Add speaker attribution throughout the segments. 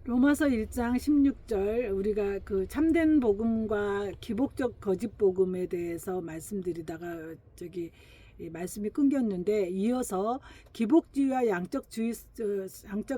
Speaker 1: 로마서 1장 16절 우리가 그 참된 복음과 기복적 거짓 복음에 대해서 말씀드리다가 이 말씀이 끊겼는데, 이어서 기복주의와 양적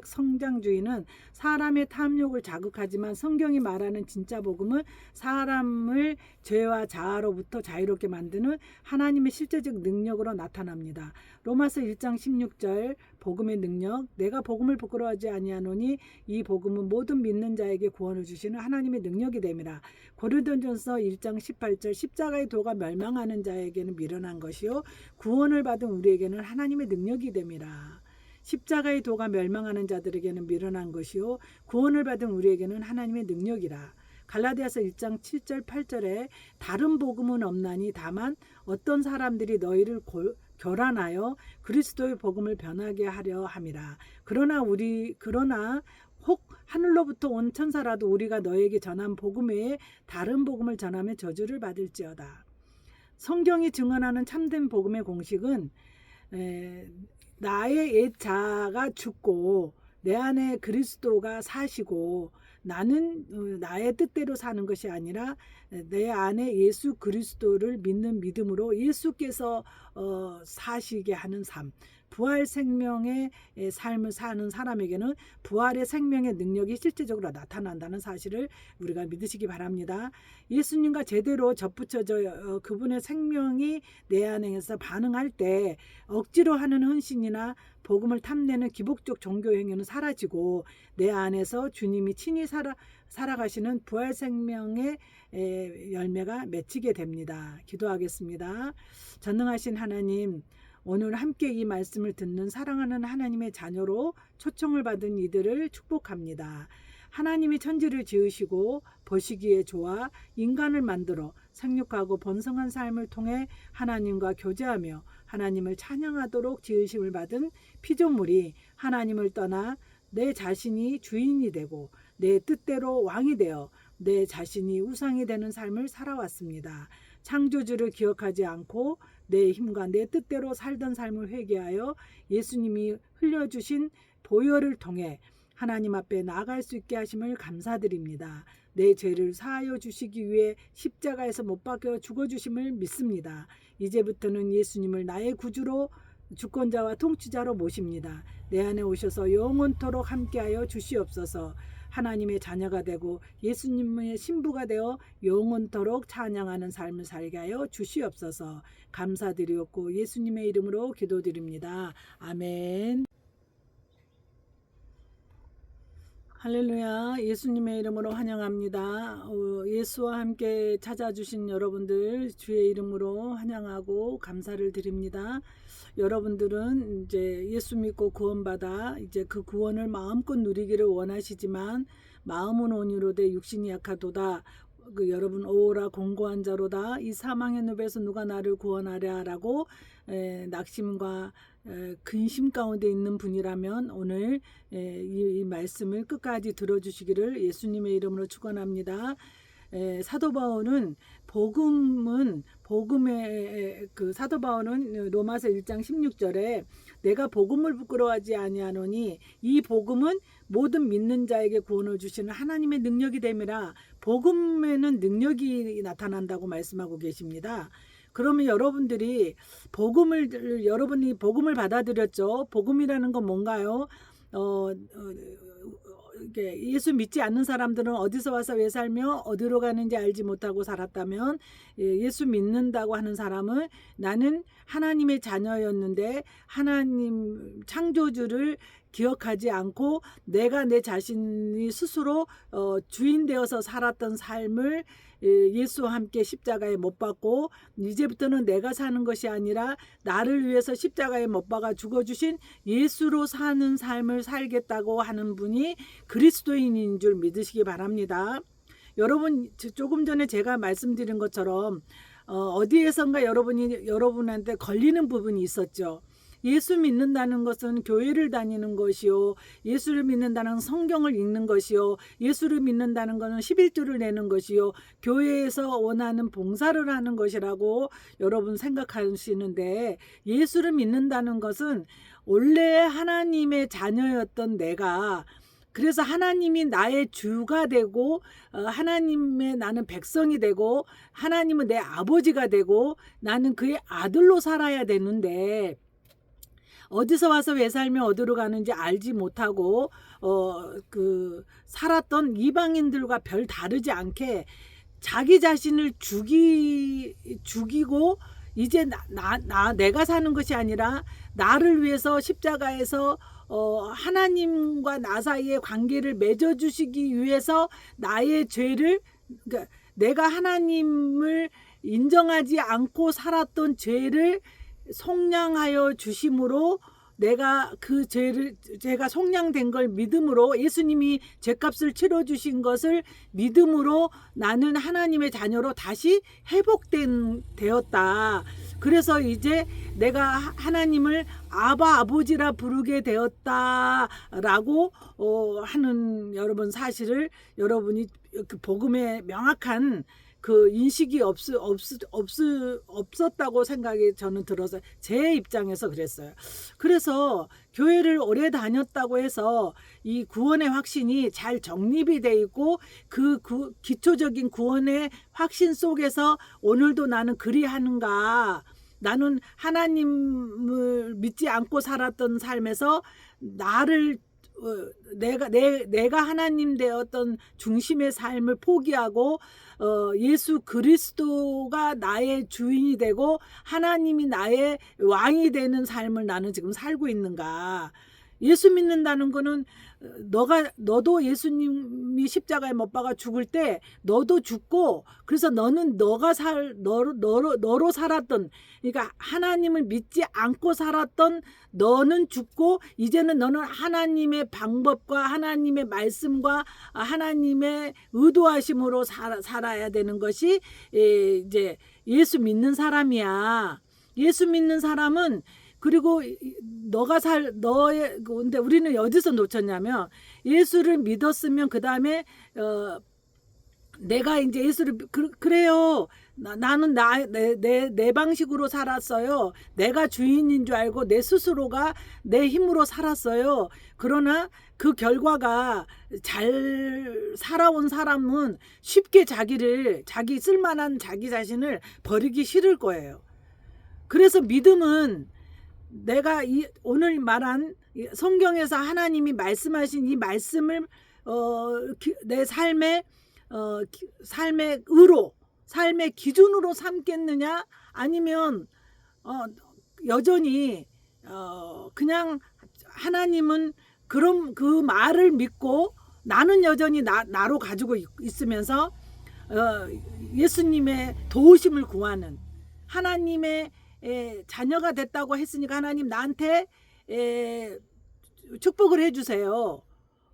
Speaker 1: 성장주의는 사람의 탐욕을 자극하지만 성경이 말하는 진짜 복음은 사람을 죄와 자아로부터 자유롭게 만드는 하나님의 실제적 능력으로 나타납니다. 로마서 1장 16절 복음의 능력, 내가 복음을 부끄러워하지 아니하노니 이 복음은 모든 믿는 자에게 구원을 주시는 하나님의 능력이 됨이라. 고린도전서 1장 18절 십자가의 도가 멸망하는 자에게는 미련한 것이요 구원을 받은 우리에게는 하나님의 능력이 됨이라. 십자가의 도가 멸망하는 자들에게는 미련한 것이요 구원을 받은 우리에게는 하나님의 능력이라. 갈라디아서 1장 7절 8절에 다른 복음은 없나니 다만 어떤 사람들이 너희를 교란하여 그리스도의 복음을 변하게 하려 함이라. 그러나 혹 하늘로부터 온 천사라도 우리가 너에게 전한 복음 외에 다른 복음을 전하면 저주를 받을지어다. 성경이 증언하는 참된 복음의 공식은 나의 옛 자아가 죽고 내 안에 그리스도가 사시고 나는 나의 뜻대로 사는 것이 아니라 내 안에 예수 그리스도를 믿는 믿음으로 예수께서 사시게 하는 삶, 부활 생명의 삶을 사는 사람에게는 부활의 생명의 능력이 실제적으로 나타난다는 사실을 우리가 믿으시기 바랍니다. 예수님과 제대로 접붙여져 그분의 생명이 내 안에서 반응할 때 억지로 하는 헌신이나 복음을 탐내는 기복적 종교 행위는 사라지고 내 안에서 주님이 친히 살아가시는 부활 생명의 열매가 맺히게 됩니다. 기도하겠습니다. 전능하신 하나님, 오늘 함께 이 말씀을 듣는 사랑하는 하나님의 자녀로 초청을 받은 이들을 축복합니다. 하나님이 천지를 지으시고 보시기에 좋아 인간을 만들어 생육하고 번성한 삶을 통해 하나님과 교제하며 하나님을 찬양하도록 지으심을 받은 피조물이 하나님을 떠나 내 자신이 주인이 되고 내 뜻대로 왕이 되어 내 자신이 우상이 되는 삶을 살아왔습니다. 창조주를 기억하지 않고 내 힘과 내 뜻대로 살던 삶을 회개하여 예수님이 흘려주신 보혈을 통해 하나님 앞에 나아갈 수 있게 하심을 감사드립니다. 내 죄를 사하여 주시기 위해 십자가에서 못 박혀 죽어주심을 믿습니다. 이제부터는 예수님을 나의 구주로 주권자와 통치자로 모십니다. 내 안에 오셔서 영원토록 함께하여 주시옵소서. 하나님의 자녀가 되고 예수님의 신부가 되어 영원토록 찬양하는 삶을 살게 하여 주시옵소서. 감사드리옵고 예수님의 이름으로 기도드립니다. 아멘. 할렐루야. 예수님의 이름으로 환영합니다. 예수와 함께 찾아주신 여러분들 주의 이름으로 환영하고 감사를 드립니다. 여러분들은 이제 예수 믿고 구원받아 이제 그 구원을 마음껏 누리기를 원하시지만 마음은 온유로되 육신이 약하도다. 여러분 오라 공고한 자로다. 이 사망의 늪에서 누가 나를 구원하랴라고 낙심과 근심 가운데 있는 분이라면 오늘 이 말씀을 끝까지 들어주시기를 예수님의 이름으로 축원합니다. 사도 바울은 사도 바울은 로마서 1장 16절에 내가 복음을 부끄러워하지 아니하노니 이 복음은 모든 믿는 자에게 구원을 주시는 하나님의 능력이 됨이라. 복음에는 능력이 나타난다고 말씀하고 계십니다. 그러면 여러분이 복음을 받아들였죠. 복음이라는 건 뭔가요? 예수 믿지 않는 사람들은 어디서 와서 왜 살며 어디로 가는지 알지 못하고 살았다면, 예수 믿는다고 하는 사람은 나는 하나님의 자녀였는데 하나님 창조주를 기억하지 않고 내가 내 자신이 스스로 주인 되어서 살았던 삶을 예수와 함께 십자가에 못 박고 이제부터는 내가 사는 것이 아니라 나를 위해서 십자가에 못 박아 죽어주신 예수로 사는 삶을 살겠다고 하는 분이 그리스도인인 줄 믿으시기 바랍니다. 여러분, 조금 전에 제가 말씀드린 것처럼 어디에선가 여러분한테 걸리는 부분이 있었죠. 예수 믿는다는 것은 교회를 다니는 것이요, 예수를 믿는다는 성경을 읽는 것이요, 예수를 믿는다는 것은 11조를 내는 것이요, 교회에서 원하는 봉사를 하는 것이라고 여러분 생각하시는데, 예수를 믿는다는 것은 원래 하나님의 자녀였던 내가 그래서 하나님이 나의 주가 되고 하나님의 나는 백성이 되고 하나님은 내 아버지가 되고 나는 그의 아들로 살아야 되는데 어디서 와서 왜 살며 어디로 가는지 알지 못하고 살았던 이방인들과 별 다르지 않게 자기 자신을 죽이고 이제 내가 사는 것이 아니라 나를 위해서 십자가에서 하나님과 나 사이의 관계를 맺어주시기 위해서 나의 죄를, 그러니까 내가 하나님을 인정하지 않고 살았던 죄를 속량하여 주심으로 내가 그 제가 속량된 걸 믿음으로 예수님이 죄값을 치러주신 것을 믿음으로 나는 하나님의 자녀로 다시 되었다. 그래서 이제 내가 하나님을 아버지라 부르게 되었다라고 하는 여러분 사실을 여러분이 그 복음의 명확한 그 인식이 없었다고 생각이 저는 들어서 제 입장에서 그랬어요. 그래서 교회를 오래 다녔다고 해서 이 구원의 확신이 잘 정립이 돼 있고 그 기초적인 구원의 확신 속에서 오늘도 나는 그리하는가, 나는 하나님을 믿지 않고 살았던 삶에서 나를 내가 하나님 되었던 중심의 삶을 포기하고 예수 그리스도가 나의 주인이 되고 하나님이 나의 왕이 되는 삶을 나는 지금 살고 있는가. 예수 믿는다는 거는 너도 예수님이 십자가에 못 박아 죽을 때 너도 죽고, 그래서 너는 너로 살았던, 그러니까 하나님을 믿지 않고 살았던 너는 죽고 이제는 너는 하나님의 방법과 하나님의 말씀과 하나님의 의도하심으로 살아야 되는 것이 이제 예수 믿는 사람이야. 예수 믿는 사람은, 그리고 근데 우리는 어디서 놓쳤냐면 예수를 믿었으면 그 다음에 내가 이제 예수를 그래요. 나는 내 방식으로 살았어요. 내가 주인인 줄 알고 내 스스로가 내 힘으로 살았어요. 그러나 그 결과가 잘 살아온 사람은 쉽게 자기 쓸만한 자기 자신을 버리기 싫을 거예요. 그래서 믿음은 내가 오늘 말한 성경에서 하나님이 말씀하신 이 말씀을 내 삶의 의로, 삶의 기준으로 삼겠느냐, 아니면 여전히 그냥 하나님은 그럼 그 말을 믿고 나는 여전히 나로 가지고 있으면서 예수님의 도우심을 구하는, 하나님의 자녀가 됐다고 했으니까 하나님 나한테 축복을 해주세요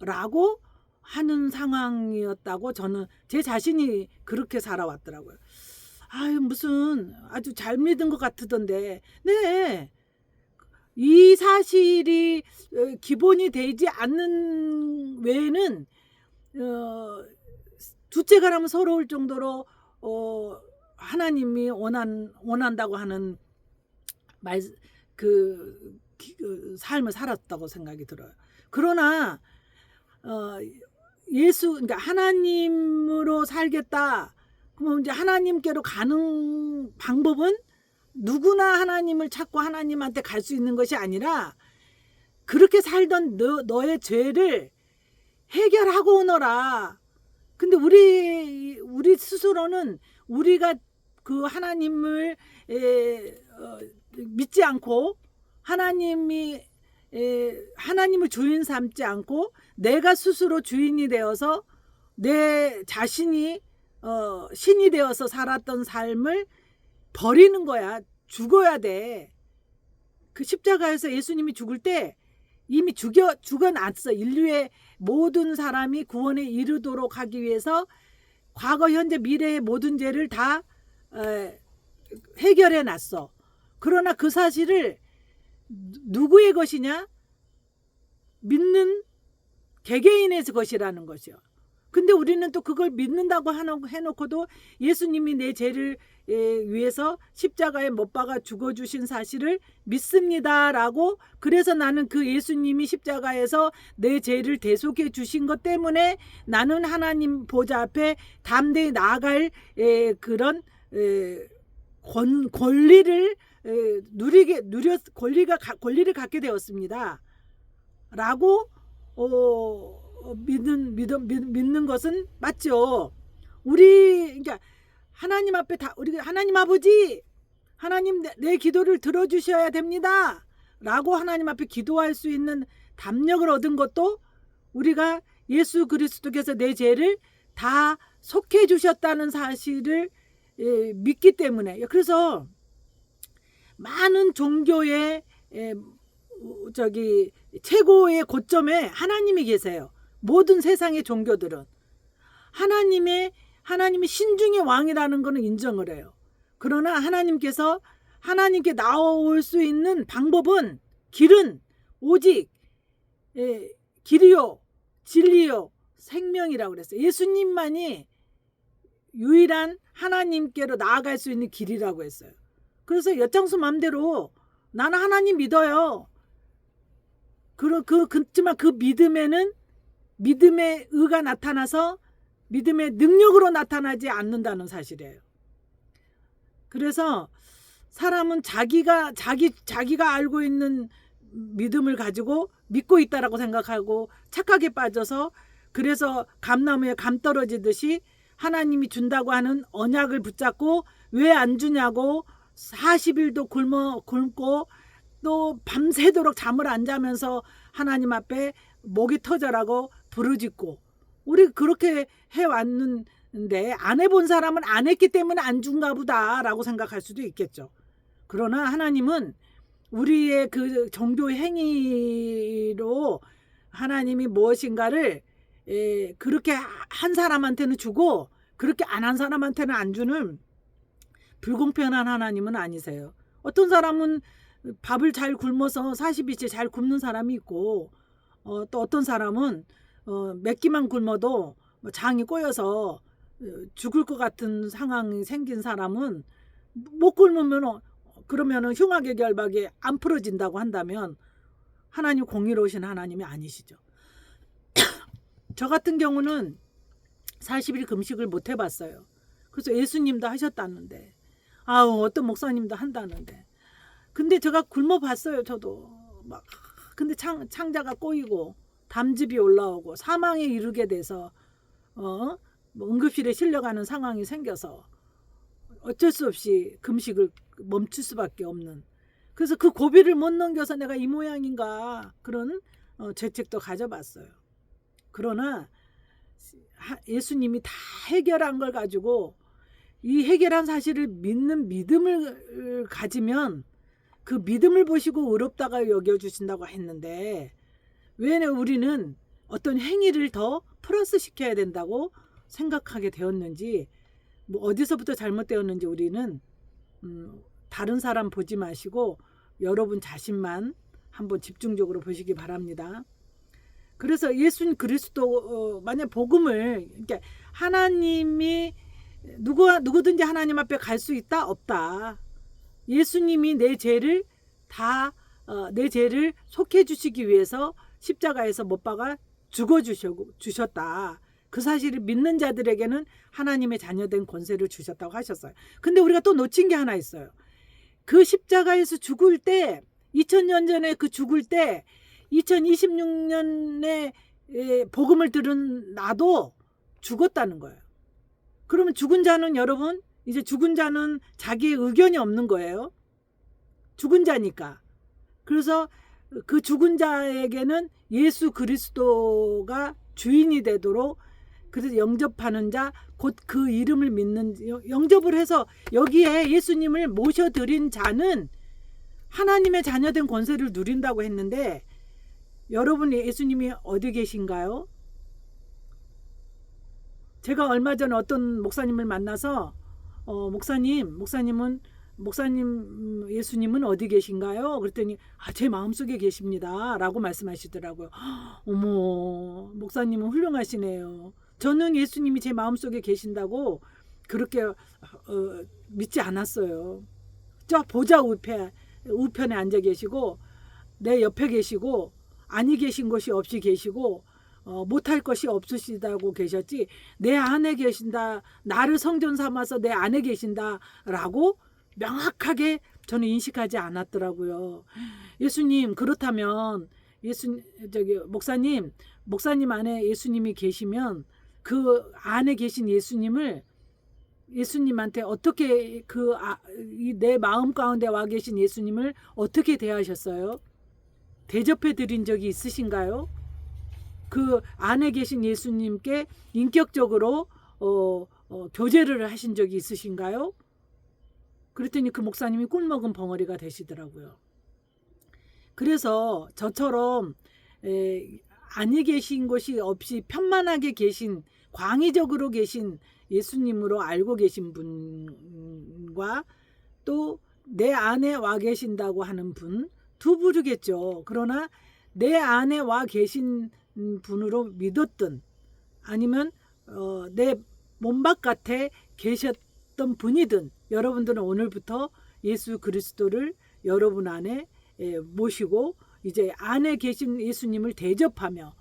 Speaker 1: 라고 하는 상황이었다고 저는 제 자신이 그렇게 살아왔더라고요. 무슨 아주 잘 믿은 것 같던데, 네, 이 사실이 기본이 되지 않는 외에는 둘째가라면 서러울 정도로 하나님이 원한다고 하는 삶을 살았다고 생각이 들어요. 그러나 그러니까 하나님으로 살겠다. 그럼 이제 하나님께로 가는 방법은 누구나 하나님을 찾고 하나님한테 갈 수 있는 것이 아니라 그렇게 살던 너의 죄를 해결하고 오너라. 근데 우리 스스로는 우리가 그 하나님을 믿지 않고 하나님을 주인 삼지 않고 내가 스스로 주인이 되어서 내 자신이 신이 되어서 살았던 삶을 버리는 거야. 죽어야 돼. 그 십자가에서 예수님이 죽을 때 이미 죽어놨어. 인류의 모든 사람이 구원에 이르도록 하기 위해서 과거, 현재, 미래의 모든 죄를 다 해결해 놨어. 그러나 그 사실을 누구의 것이냐? 믿는 개개인의 것이라는 것이요. 근데 우리는 또 그걸 믿는다고 해놓고도 예수님이 내 죄를 위해서 십자가에 못 박아 죽어주신 사실을 믿습니다라고, 그래서 나는 그 예수님이 십자가에서 내 죄를 대속해 주신 것 때문에 나는 하나님 보좌 앞에 담대히 나아갈 그런 권리를 권리를 갖게 되었습니다. 라고 믿는 것은 맞죠. 그러니까 하나님 앞에 우리 하나님 아버지, 하나님 내 기도를 들어주셔야 됩니다. 라고 하나님 앞에 기도할 수 있는 담력을 얻은 것도 우리가 예수 그리스도께서 내 죄를 다 속해 주셨다는 사실을 믿기 때문에. 그래서 많은 종교의 최고의 고점에 하나님이 계세요. 모든 세상의 종교들은 하나님이 신중의 왕이라는 것은 인정을 해요. 그러나 하나님께 나올 수 있는 길은 오직 길이요 진리요 생명이라고 그랬어요. 예수님만이 유일한 하나님께로 나아갈 수 있는 길이라고 했어요. 그래서 엿장수 맘대로 나는 하나님 믿어요. 그렇지만 그 믿음에는 믿음의 의가 나타나서 믿음의 능력으로 나타나지 않는다는 사실이에요. 그래서 사람은 자기가 알고 있는 믿음을 가지고 믿고 있다라고 생각하고 착각에 빠져서, 그래서 감나무에 감 떨어지듯이 하나님이 준다고 하는 언약을 붙잡고 왜 안 주냐고 40일도 굶고 또 밤새도록 잠을 안 자면서 하나님 앞에 목이 터져라고 부르짖고, 우리 그렇게 해왔는데 안 해본 사람은 안 했기 때문에 안 준가 보다라고 생각할 수도 있겠죠. 그러나 하나님은 우리의 그 종교 행위로 하나님이 무엇인가를 그렇게 한 사람한테는 주고 그렇게 안 한 사람한테는 안 주는 불공평한 하나님은 아니세요. 어떤 사람은 밥을 잘 굶어서 40일째 잘 굶는 사람이 있고, 또 어떤 사람은 몇 끼만 굶어도 장이 꼬여서 죽을 것 같은 상황이 생긴 사람은 못 굶으면 그러면은 흉악의 결박이 안 풀어진다고 한다면 하나님 공의로우신 하나님이 아니시죠. 저 같은 경우는 40일 금식을 못 해봤어요. 그래서 예수님도 하셨다는데, 어떤 목사님도 한다는데, 근데 제가 굶어봤어요. 저도 막. 근데 창자가 꼬이고 담즙이 올라오고 사망에 이르게 돼서 뭐 응급실에 실려가는 상황이 생겨서 어쩔 수 없이 금식을 멈출 수밖에 없는, 그래서 그 고비를 못 넘겨서 내가 이 모양인가 그런 죄책도 가져봤어요. 그러나 예수님이 다 해결한 걸 가지고, 이 해결한 사실을 믿는 믿음을 가지면 그 믿음을 보시고 의롭다가 여겨주신다고 했는데, 왜 우리는 어떤 행위를 더 플러스 시켜야 된다고 생각하게 되었는지, 뭐 어디서부터 잘못되었는지 우리는 다른 사람 보지 마시고 여러분 자신만 한번 집중적으로 보시기 바랍니다. 그래서 예수 그리스도 만약 복음을, 그러니까 하나님이 누구든지 하나님 앞에 갈 수 있다 없다. 예수님이 내 죄를 속해 주시기 위해서 십자가에서 못 박아 죽어 주셨다. 그 사실을 믿는 자들에게는 하나님의 자녀된 권세를 주셨다고 하셨어요. 근데 우리가 또 놓친 게 하나 있어요. 그 십자가에서 죽을 때, 2000년 전에 그 죽을 때 2026년에 복음을 들은 나도 죽었다는 거예요. 그러면 죽은 자는, 여러분, 이제 죽은 자는 자기의 의견이 없는 거예요. 죽은 자니까. 그래서 그 죽은 자에게는 예수 그리스도가 주인이 되도록, 그래서 영접하는 자, 곧 그 이름을 믿는, 영접을 해서 여기에 예수님을 모셔드린 자는 하나님의 자녀된 권세를 누린다고 했는데, 여러분 예수님이 어디 계신가요? 제가 얼마 전에 어떤 목사님을 만나서 목사님 예수님은 어디 계신가요? 그랬더니 제 마음속에 계십니다 라고 말씀하시더라고요. 어머, 목사님은 훌륭하시네요. 저는 예수님이 제 마음속에 계신다고 그렇게 믿지 않았어요. 저 보좌 우편에 앉아 계시고 내 옆에 계시고 아니 계신 것이 없이 계시고 못할 것이 없으시다고 계셨지 내 안에 계신다. 나를 성전 삼아서 내 안에 계신다라고 명확하게 저는 인식하지 않았더라고요. 예수님 그렇다면 목사님 안에 예수님이 계시면 그 안에 계신 예수님한테 어떻게 내 마음 가운데 와 계신 예수님을 어떻게 대하셨어요? 대접해 드린 적이 있으신가요? 그 안에 계신 예수님께 인격적으로 교제를 하신 적이 있으신가요? 그랬더니 그 목사님이 꿀먹은 벙어리가 되시더라고요. 그래서 저처럼 안에 계신 것이 없이 편만하게 계신 광의적으로 계신 예수님으로 알고 계신 분과 또 내 안에 와 계신다고 하는 분 두 부류겠죠. 그러나 내 안에 와 계신 분으로 믿었든 아니면 내 몸바깥에 계셨던 분이든 여러분들은 오늘부터 예수 그리스도를 여러분 안에 모시고 이제 안에 계신 예수님을 대접하며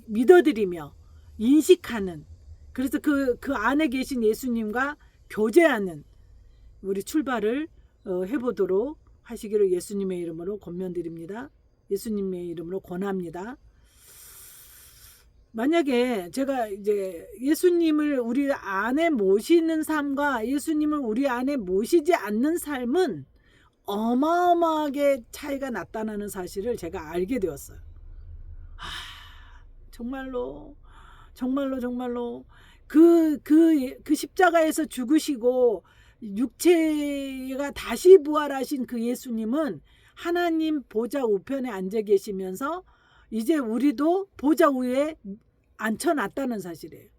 Speaker 1: 믿어드리며 인식하는 그래서 그 안에 계신 예수님과 교제하는 우리 출발을 해보도록 하시기를 예수님의 이름으로 권면드립니다. 예수님의 이름으로 권합니다. 만약에 제가 이제 예수님을 우리 안에 모시는 삶과 예수님을 우리 안에 모시지 않는 삶은 어마어마하게 차이가 났다는 사실을 제가 알게 되었어요. 정말로 그 십자가에서 죽으시고 육체가 다시 부활하신 그 예수님은 하나님 보좌 우편에 앉아 계시면서 이제 우리도 보좌 위에 앉혀놨다는 사실이에요.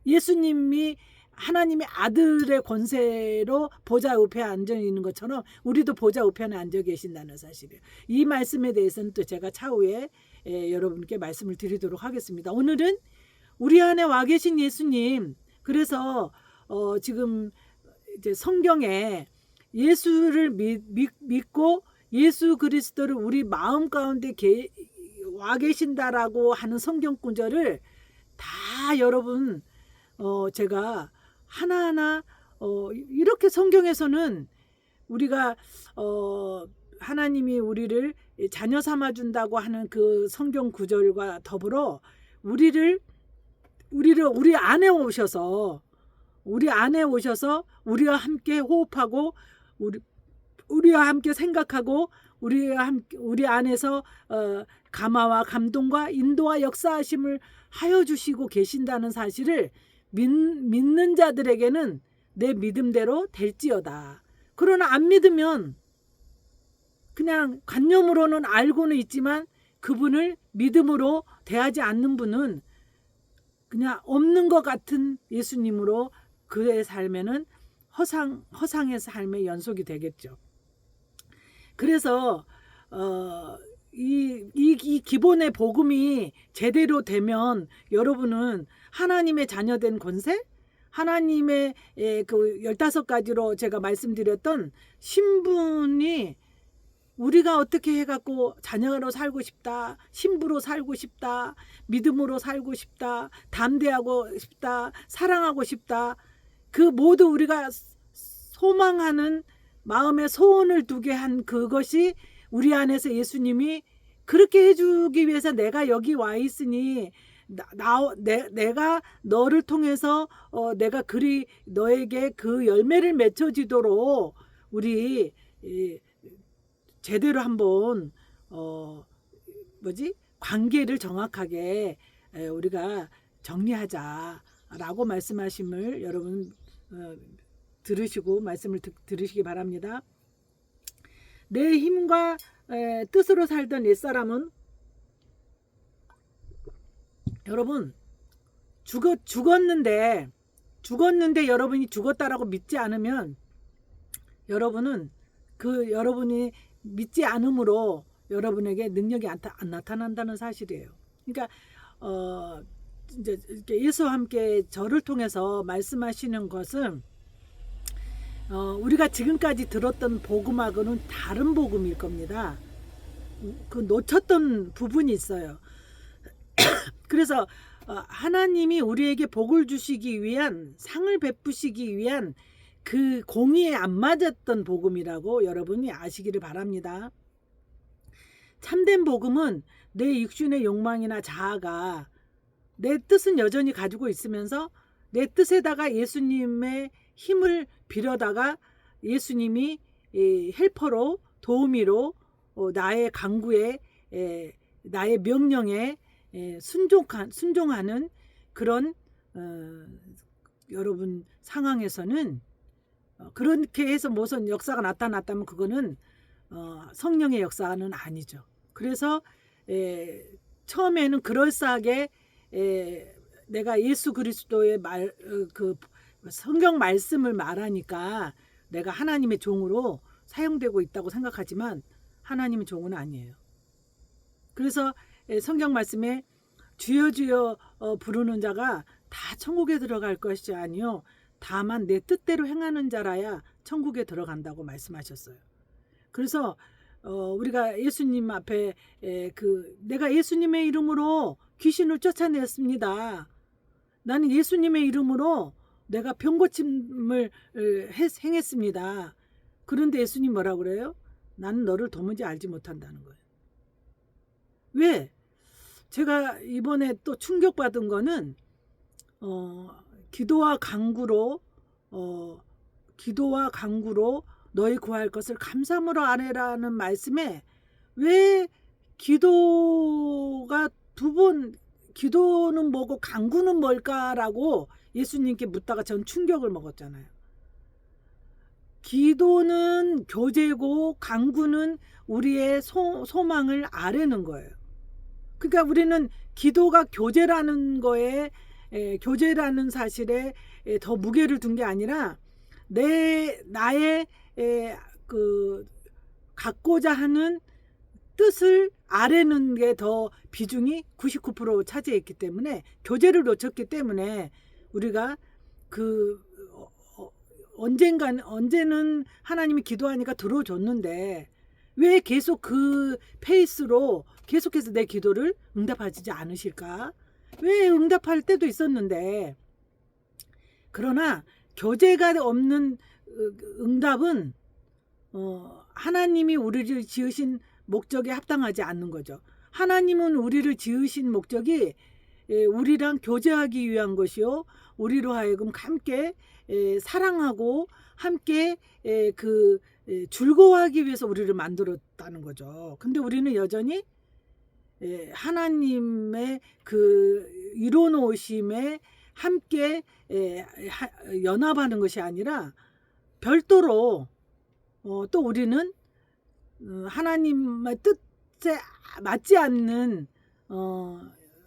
Speaker 1: 예수님이 하나님의 아들의 권세로 보좌 우편에 앉아 있는 것처럼 우리도 보좌 우편에 앉아 계신다는 사실이에요. 이 말씀에 대해서는 또 제가 차후에 여러분께 말씀을 드리도록 하겠습니다. 오늘은 우리 안에 와 계신 예수님, 그래서 지금 이제 성경에 예수를 믿고 예수 그리스도를 우리 마음 가운데 와 계신다라고 하는 성경 구절을 다 여러분 제가 하나하나 이렇게 성경에서는 우리가 하나님이 우리를 자녀 삼아 준다고 하는 그 성경 구절과 더불어 우리 안에 오셔서 우리와 함께 호흡하고 우리와 함께 생각하고 우리 안에서 감화와 감동과 인도와 역사하심을 하여 주시고 계신다는 사실을 믿는 자들에게는 내 믿음대로 될지어다. 그러나 안 믿으면 그냥 관념으로는 알고는 있지만 그분을 믿음으로 대하지 않는 분은 그냥 없는 것 같은 예수님으로 그의 삶에는 허상의 삶의 연속이 되겠죠. 그래서 이 기본의 복음이 제대로 되면 여러분은 하나님의 자녀된 권세, 하나님의 그 15가지로 제가 말씀드렸던 신분이 우리가 어떻게 해갖고 자녀로 살고 싶다, 신부로 살고 싶다, 믿음으로 살고 싶다, 담대하고 싶다, 사랑하고 싶다, 그 모두 우리가 소망하는 마음에 소원을 두게 한 그것이 우리 안에서 예수님이 그렇게 해주기 위해서 내가 여기 와 있으니 내가 너를 통해서 내가 너에게 그 열매를 맺혀지도록 우리 제대로 한번 관계를 정확하게 우리가 정리하자라고 말씀하심을 여러분 들으시고 말씀을 들으시기 바랍니다. 내 힘과 뜻으로 살던 옛사람은 여러분 죽었는데 여러분이 죽었다라고 믿지 않으면 여러분은 여러분이 믿지 않음으로 여러분에게 능력이 안 나타난다는 사실이에요. 그러니까 이제 이렇게 예수와 함께 저를 통해서 말씀하시는 것은 우리가 지금까지 들었던 복음하고는 다른 복음일 겁니다. 그 놓쳤던 부분이 있어요. 그래서 하나님이 우리에게 복을 주시기 위한, 상을 베푸시기 위한 그 공의에 안 맞았던 복음이라고 여러분이 아시기를 바랍니다. 참된 복음은 내 육신의 욕망이나 자아가 내 뜻은 여전히 가지고 있으면서 내 뜻에다가 예수님의 힘을 빌어다가 예수님이 헬퍼로, 도우미로 나의 간구에, 나의 명령에 순종하는 그런 여러분 상황에서는 그렇게 해서 무슨 역사가 나타났다면 그거는 성령의 역사는 아니죠. 그래서 처음에는 그럴싸하게 내가 예수 그리스도의 그 성경 말씀을 말하니까 내가 하나님의 종으로 사용되고 있다고 생각하지만 하나님의 종은 아니에요. 그래서 성경 말씀에 주여 주여 부르는 자가 다 천국에 들어갈 것이 아니요 다만 내 뜻대로 행하는 자라야 천국에 들어간다고 말씀하셨어요. 그래서 우리가 예수님 앞에 내가 예수님의 이름으로 귀신을 쫓아냈습니다. 나는 예수님의 이름으로 내가 병고침을 행했습니다. 그런데 예수님 뭐라고 그래요? 나는 너를 도무지 알지 못한다는 거예요. 왜? 제가 이번에 또 충격받은 거는 기도와 간구로 너희 구할 것을 감사함으로 아뢰라는 말씀에 왜 기도가 두 번, 기도는 뭐고 간구는 뭘까라고 예수님께 묻다가 전 충격을 먹었잖아요. 기도는 교제고 간구는 우리의 소망을 아뢰는 거예요. 그러니까 우리는 기도가 교제라는 거에 교제라는 사실에 더 무게를 둔 게 아니라 나의 그 갖고자 하는 뜻을 아뢰는 게 더 비중이 99% 차지했기 때문에 교제를 놓쳤기 때문에 우리가 언제는 하나님이 기도하니까 들어줬는데 왜 계속 그 페이스로 계속해서 내 기도를 응답하지 않으실까? 왜 응답할 때도 있었는데 그러나 교제가 없는 응답은 하나님이 우리를 지으신 목적에 합당하지 않는 거죠. 하나님은 우리를 지으신 목적이 우리랑 교제하기 위한 것이요. 우리로 하여금 함께 사랑하고 함께 즐거워하기 위해서 우리를 만들었다는 거죠. 근데 우리는 여전히 하나님의 그 이뤄놓으심에 함께 연합하는 것이 아니라 별도로 또 우리는 하나님의 뜻에 맞지 않는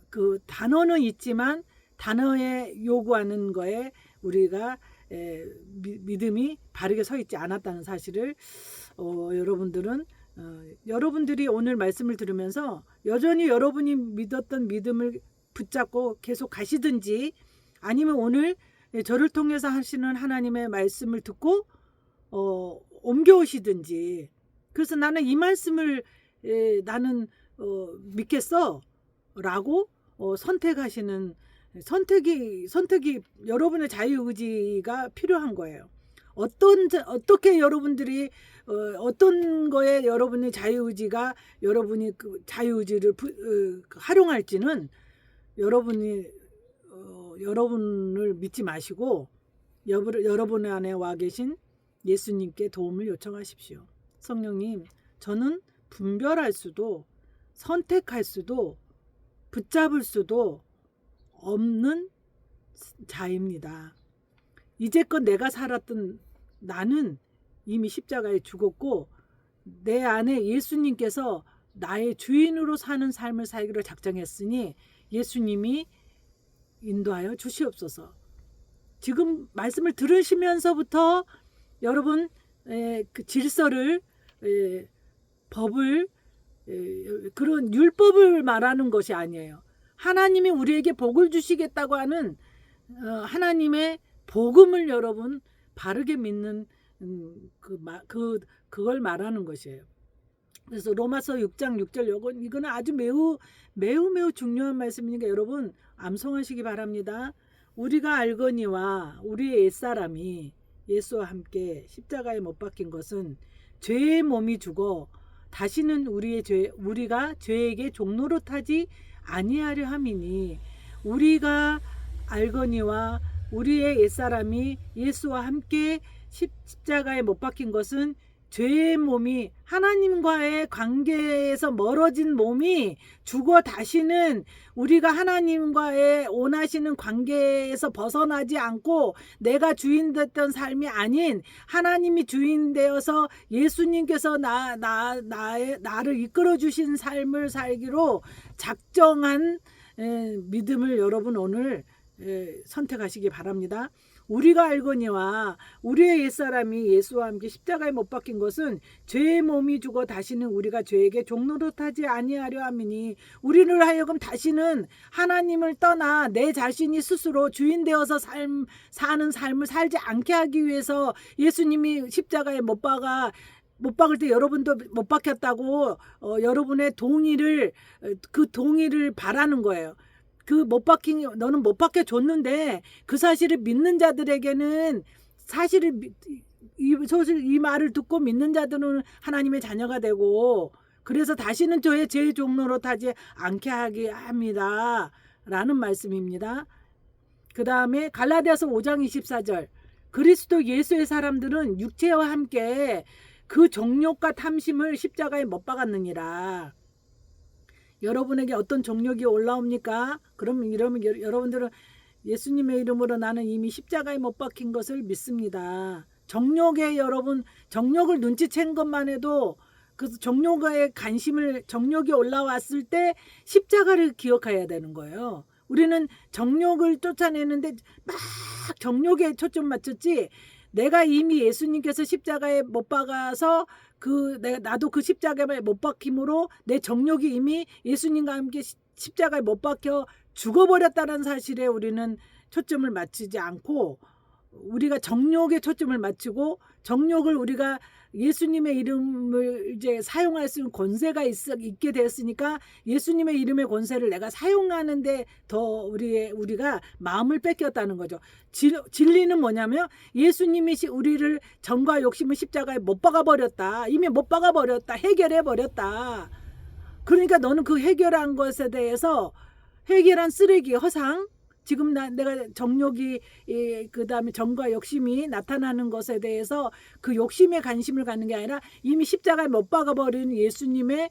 Speaker 1: 그 단어는 있지만 단어에 요구하는 거에 우리가 믿음이 바르게 서 있지 않았다는 사실을 여러분들이 오늘 말씀을 들으면서 여전히 여러분이 믿었던 믿음을 붙잡고 계속 가시든지 아니면 오늘 저를 통해서 하시는 하나님의 말씀을 듣고 옮겨오시든지 그래서 나는 이 말씀을 나는 믿겠어 라고 선택하시는 선택이 여러분의 자유의지가 필요한 거예요. 어떻게 여러분들이 어떤 거에 여러분의 자유의지가 여러분이 그 자유의지를 활용할지는 여러분을 믿지 마시고 여러분 안에 와 계신 예수님께 도움을 요청하십시오. 성령님, 저는 분별할 수도 선택할 수도 붙잡을 수도 없는 자입니다. 이제껏 내가 살았던 나는 이미 십자가에 죽었고 내 안에 예수님께서 나의 주인으로 사는 삶을 살기로 작정했으니 예수님이 인도하여 주시옵소서. 지금 말씀을 들으시면서부터 여러분 그 질서를 법을 그런 율법을 말하는 것이 아니에요. 하나님이 우리에게 복을 주시겠다고 하는 하나님의 복음을 여러분 바르게 믿는 그걸 말하는 것이에요. 그래서 로마서 6장 6절 이거는 아주 매우 중요한 말씀이니까 여러분 암송하시기 바랍니다. 우리가 알거니와 우리의 옛사람이 예수와 함께 십자가에 못 박힌 것은 죄의 몸이 죽어 다시는 우리가 죄에게 종노릇하지 아니하려 함이니 우리가 알거니와 우리의 옛사람이 예수와 함께 십자가에 못 박힌 것은 죄의 몸이 하나님과의 관계에서 멀어진 몸이 죽어 다시는 우리가 하나님과의 원하시는 관계에서 벗어나지 않고 내가 주인 됐던 삶이 아닌 하나님이 주인 되어서 예수님께서 나를 이끌어 주신 삶을 살기로 작정한 믿음을 여러분 오늘 선택하시기 바랍니다. 우리가 알거니와 우리의 옛사람이 예수와 함께 십자가에 못 박힌 것은 죄의 몸이 죽어 다시는 우리가 죄에게 종노릇하지 아니하려 함이니 우리를 하여금 다시는 하나님을 떠나 내 자신이 스스로 주인 되어서 사는 삶을 살지 않게 하기 위해서 예수님이 십자가에 못 박을 때 여러분도 못 박혔다고 여러분의 동의를 바라는 거예요. 너는 못 박혀줬는데 그 사실을 믿는 자들에게는 이 말을 듣고 믿는 자들은 하나님의 자녀가 되고 그래서 다시는 저의 죄의 종노릇하지 않게 하게 합니다. 라는 말씀입니다. 그 다음에 갈라디아서 5장 24절 그리스도 예수의 사람들은 육체와 함께 그 정욕과 탐심을 십자가에 못 박았느니라. 여러분에게 어떤 정욕이 올라옵니까? 그러면 여러분들은 예수님의 이름으로 나는 이미 십자가에 못 박힌 것을 믿습니다. 정욕을 눈치챈 것만 해도 그 정욕이 올라왔을 때 십자가를 기억해야 되는 거예요. 우리는 정욕을 쫓아내는데 막 정욕에 초점 맞췄지 내가 이미 예수님께서 십자가에 못 박아서 나도 그 십자가에 못 박힘으로 내 정욕이 이미 예수님과 함께 십자가에 못 박혀 죽어버렸다는 사실에 우리는 초점을 맞추지 않고 우리가 정욕에 초점을 맞추고 정욕을 우리가 예수님의 이름을 이제 사용할 수 있는 권세가 있게 됐으니까 예수님의 이름의 권세를 내가 사용하는데 더 우리가 마음을 뺏겼다는 거죠. 진리는 뭐냐면 예수님이 우리를 정과 욕심을 십자가에 못 박아버렸다. 이미 못 박아버렸다. 해결해버렸다. 그러니까 너는 그 해결한 것에 대해서 해결한 쓰레기 허상 지금 내가 정욕이 그다음에 정과 욕심이 나타나는 것에 대해서 그 욕심에 관심을 갖는 게 아니라 이미 십자가에 못 박아버린 예수님의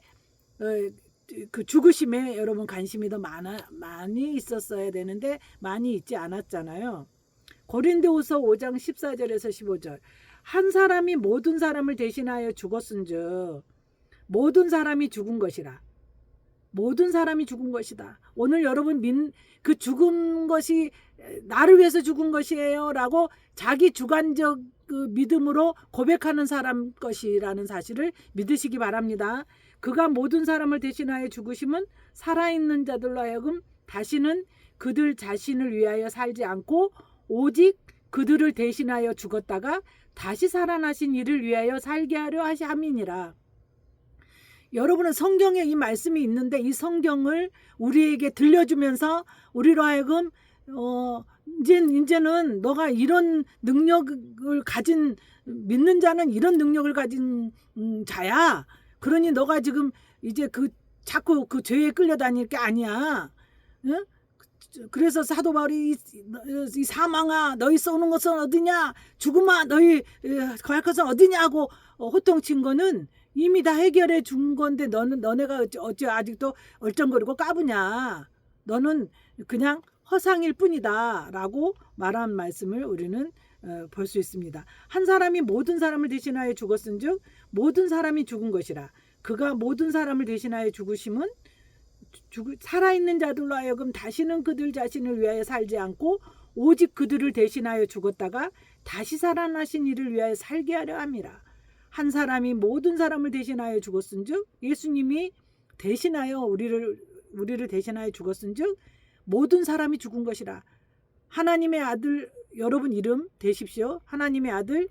Speaker 1: 그 죽으심에 여러분 관심이 더 많이 있었어야 되는데 많이 있지 않았잖아요. 고린도후서 5장 14절에서 15절 한 사람이 모든 사람을 대신하여 죽었은즉 모든 사람이 죽은 것이라. 모든 사람이 죽은 것이다. 오늘 여러분 그 죽은 것이 나를 위해서 죽은 것이에요 라고 자기 주관적 그 믿음으로 고백하는 사람 것이라는 사실을 믿으시기 바랍니다. 그가 모든 사람을 대신하여 죽으심은 살아있는 자들로 하여금 다시는 그들 자신을 위하여 살지 않고 오직 그들을 대신하여 죽었다가 다시 살아나신 이를 위하여 살게 하려 함이니라. 여러분은 성경에 이 말씀이 있는데 이 성경을 우리에게 들려주면서 우리로 하여금 이제는 너가 이런 능력을 가진 믿는 자는 이런 능력을 가진 자야. 그러니 너가 지금 이제 자꾸 그 죄에 끌려다닐 게 아니야. 응? 그래서 사도 바울이 이 사망아 너희 쏘는 것은 어디냐 죽음아 너희 거할 것은 어디냐고 호통친 거는 이미 다 해결해 준 건데 너네가 어찌 아직도 얼쩡거리고 까부냐. 너는 그냥 허상일 뿐이다 라고 말한 말씀을 우리는 볼 수 있습니다. 한 사람이 모든 사람을 대신하여 죽었은즉 모든 사람이 죽은 것이라. 그가 모든 사람을 대신하여 죽으심은 살아있는 자들로 하여금 다시는 그들 자신을 위하여 살지 않고 오직 그들을 대신하여 죽었다가 다시 살아나신 이를 위하여 살게 하려 함이라. 한 사람이 모든 사람을 대신하여 죽었은즉 예수님이 대신하여 우리를 대신하여 죽었은즉 모든 사람이 죽은 것이라. 하나님의 아들 여러분 이름 대십시오. 하나님의 아들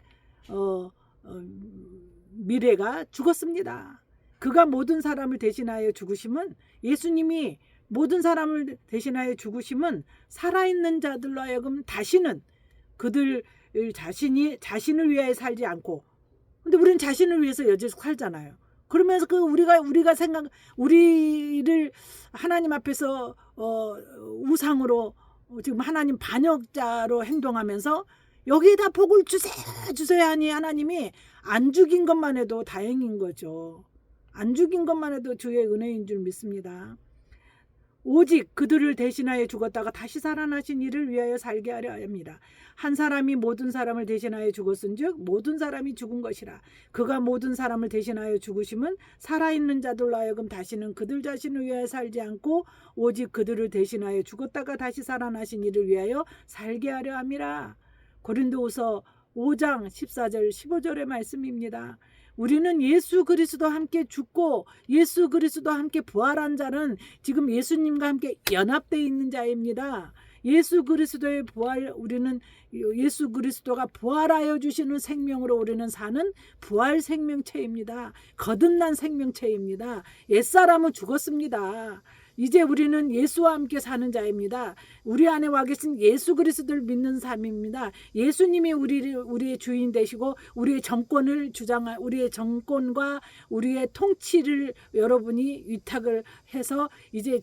Speaker 1: 미래가 죽었습니다. 그가 모든 사람을 대신하여 죽으심은 예수님이 모든 사람을 대신하여 죽으심은 살아있는 자들로 하여금 다시는 그들 자신을 위하여 살지 않고, 근데 우리는 자신을 위해서 여전히 살잖아요. 그러면서 우리를 하나님 앞에서 우상으로 지금 하나님 반역자로 행동하면서 여기에다 복을 주세요 하니 하나님이 안 죽인 것만 해도 다행인 거죠. 안 죽인 것만 해도 주의 은혜인 줄 믿습니다. 오직 그들을 대신하여 죽었다가 다시 살아나신 이를 위하여 살게 하려 합니다. 한 사람이 모든 사람을 대신하여 죽었은즉 모든 사람이 죽은 것이라. 그가 모든 사람을 대신하여 죽으심은 살아있는 자들로 하여금 다시는 그들 자신을 위하여 살지 않고 오직 그들을 대신하여 죽었다가 다시 살아나신 이를 위하여 살게 하려 함이라. 고린도후서 5장 14절 15절의 말씀입니다. 우리는 예수 그리스도 함께 죽고 예수 그리스도 함께 부활한 자는 지금 예수님과 함께 연합되어 있는 자입니다. 예수 그리스도의 부활, 우리는 예수 그리스도가 부활하여 주시는 생명으로 우리는 사는 부활 생명체입니다. 거듭난 생명체입니다. 옛사람은 죽었습니다. 이제 우리는 예수와 함께 사는 자입니다. 우리 안에 와 계신 예수 그리스도를 믿는 삶입니다. 예수님이 우리의 주인 되시고 우리의 우리의 정권과 우리의 통치를 여러분이 위탁을 해서 이제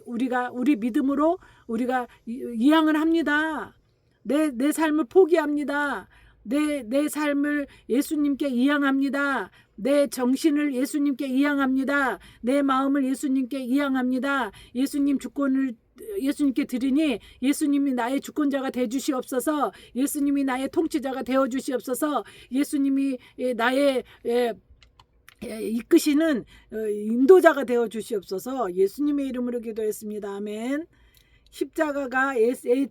Speaker 1: 우리 믿음으로 우리가 이양을 합니다. 내 삶을 포기합니다. 내 삶을 예수님께 이양합니다. 내 정신을 예수님께 이양합니다. 내 마음을 예수님께 이양합니다. 예수님 주권을 예수님께 드리니 예수님이 나의 주권자가 되어 주시옵소서. 예수님이 나의 통치자가 되어 주시옵소서. 예수님이 나의 이끄시는 인도자가 되어 주시옵소서. 예수님의 이름으로 기도했습니다. 아멘. 십자가가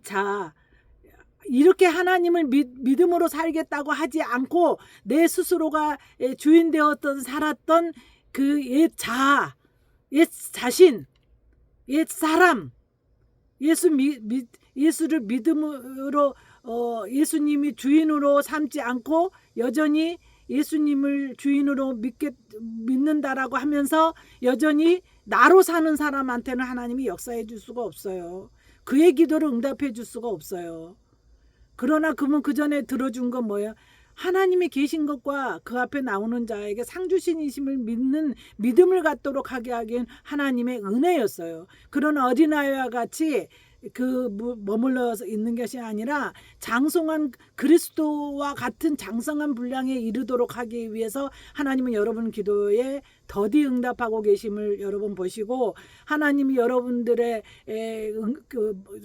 Speaker 1: 자 이렇게 하나님을 믿음으로 살겠다고 하지 않고 내 스스로가 주인 되었던 살았던 그 옛 자신, 옛 사람, 예수를 믿음으로 예수님이 주인으로 삼지 않고 여전히 예수님을 주인으로 믿는다라고 하면서 여전히 나로 사는 사람한테는 하나님이 역사해 줄 수가 없어요. 그의 기도를 응답해 줄 수가 없어요. 그러나 그러면 그 전에 들어준 건 뭐예요? 하나님이 계신 것과 그 앞에 나오는 자에게 상주신이심을 믿는 믿음을 갖도록 하게 하기엔 하나님의 은혜였어요. 그런 어린아이와 같이 머물러 있는 것이 아니라 장성한 그리스도와 같은 장성한 분량에 이르도록 하기 위해서 하나님은 여러분 기도에 더디 응답하고 계심을 여러분 보시고 하나님이 여러분들의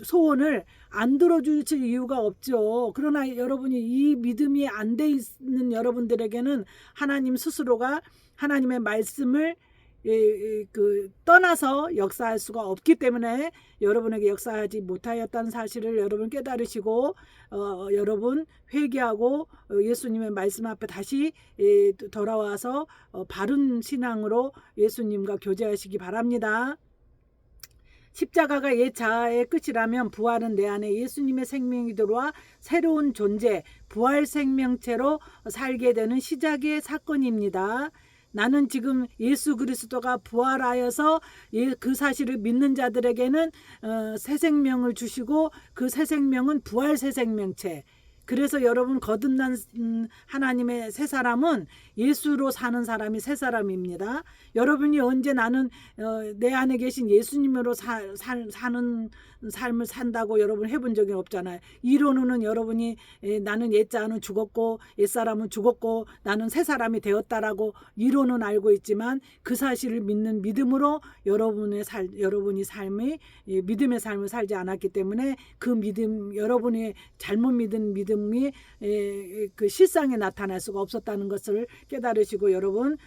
Speaker 1: 소원을 안 들어주실 이유가 없죠. 그러나 여러분이 이 믿음이 안 돼 있는 여러분들에게는 하나님 스스로가 하나님의 말씀을 떠나서 역사할 수가 없기 때문에 여러분에게 역사하지 못하였다는 사실을 여러분 깨달으시고 여러분 회개하고 예수님의 말씀 앞에 다시 돌아와서 바른 신앙으로 예수님과 교제하시기 바랍니다. 십자가가 옛 자아의 끝이라면 부활은 내 안에 예수님의 생명이 들어와 새로운 존재, 부활 생명체로 살게 되는 시작의 사건입니다. 나는 지금 예수 그리스도가 부활하여서 그 사실을 믿는 자들에게는 새 생명을 주시고 그 새 생명은 부활 새 생명체. 그래서 여러분 거듭난 하나님의 새 사람은 예수로 사는 사람이 새 사람입니다. 여러분이 언제 나는 내 안에 계신 예수님으로 사는 삶을 산다고 여러분 해본 적이 없잖아요. 이론으로는 여러분이 나는 옛자는 죽었고 옛사람은 죽었고 나는 새 사람이 되었다라고 이론은 알고 있지만 그 사실을 믿는 믿음으로 여러분이 삶이 믿음의 삶을 살지 않았기 때문에 그 믿음 여러분이 잘못 믿은 믿음이 그 실상에 나타날 수가 없었다는 것을 깨달으시고 여러분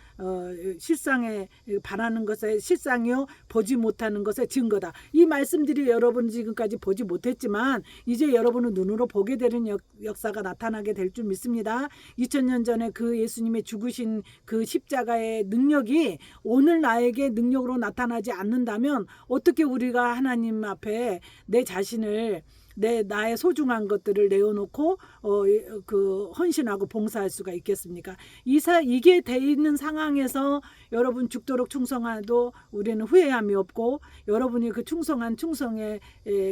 Speaker 1: 실상에 바라는 것에 실상이요 보지 못하는 것의 증거다. 이 말씀들이 여러분 지금까지 보지 못했지만 이제 여러분은 눈으로 보게 되는 역사가 나타나게 될 줄 믿습니다. 2000년 전에 그 예수님의 죽으신 그 십자가의 능력이 오늘 나에게 능력으로 나타나지 않는다면 어떻게 우리가 하나님 앞에 내 자신을 나의 소중한 것들을 내어놓고 그 헌신하고 봉사할 수가 있겠습니까? 이게 돼 있는 상황에서 여러분 죽도록 충성하도 우리는 후회함이 없고 여러분이 그 충성의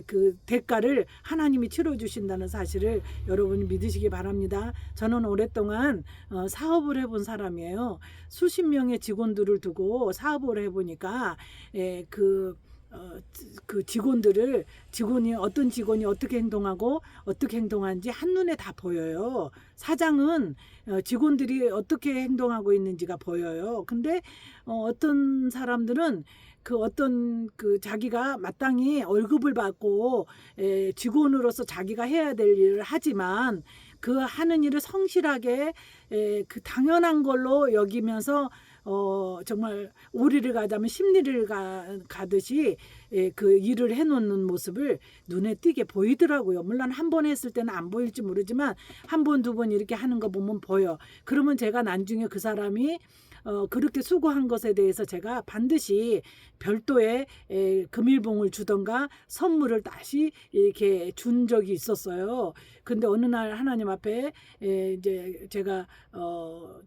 Speaker 1: 그 대가를 하나님이 치러주신다는 사실을 여러분이 믿으시기 바랍니다. 저는 오랫동안 사업을 해본 사람이에요. 수십 명의 직원들을 두고 사업을 해보니까 그 직원이 어떤 직원이 어떻게 행동하고 어떻게 행동하는지 한눈에 다 보여요. 사장은 직원들이 어떻게 행동하고 있는지가 보여요. 근데 어떤 사람들은 그 자기가 마땅히 월급을 받고 직원으로서 자기가 해야 될 일을 하지만 그 하는 일을 성실하게 그 당연한 걸로 여기면서 정말 오리를 가자면 십리를 가듯이 그 일을 해놓는 모습을 눈에 띄게 보이더라고요. 물론 한 번 했을 때는 안 보일지 모르지만 한 번, 두 번 이렇게 하는 거 보면 보여. 그러면 제가 나중에 그 사람이 그렇게 수고한 것에 대해서 제가 반드시 별도의 금일봉을 주던가 선물을 다시 이렇게 준 적이 있었어요. 근데 어느 날 하나님 앞에 이제 제가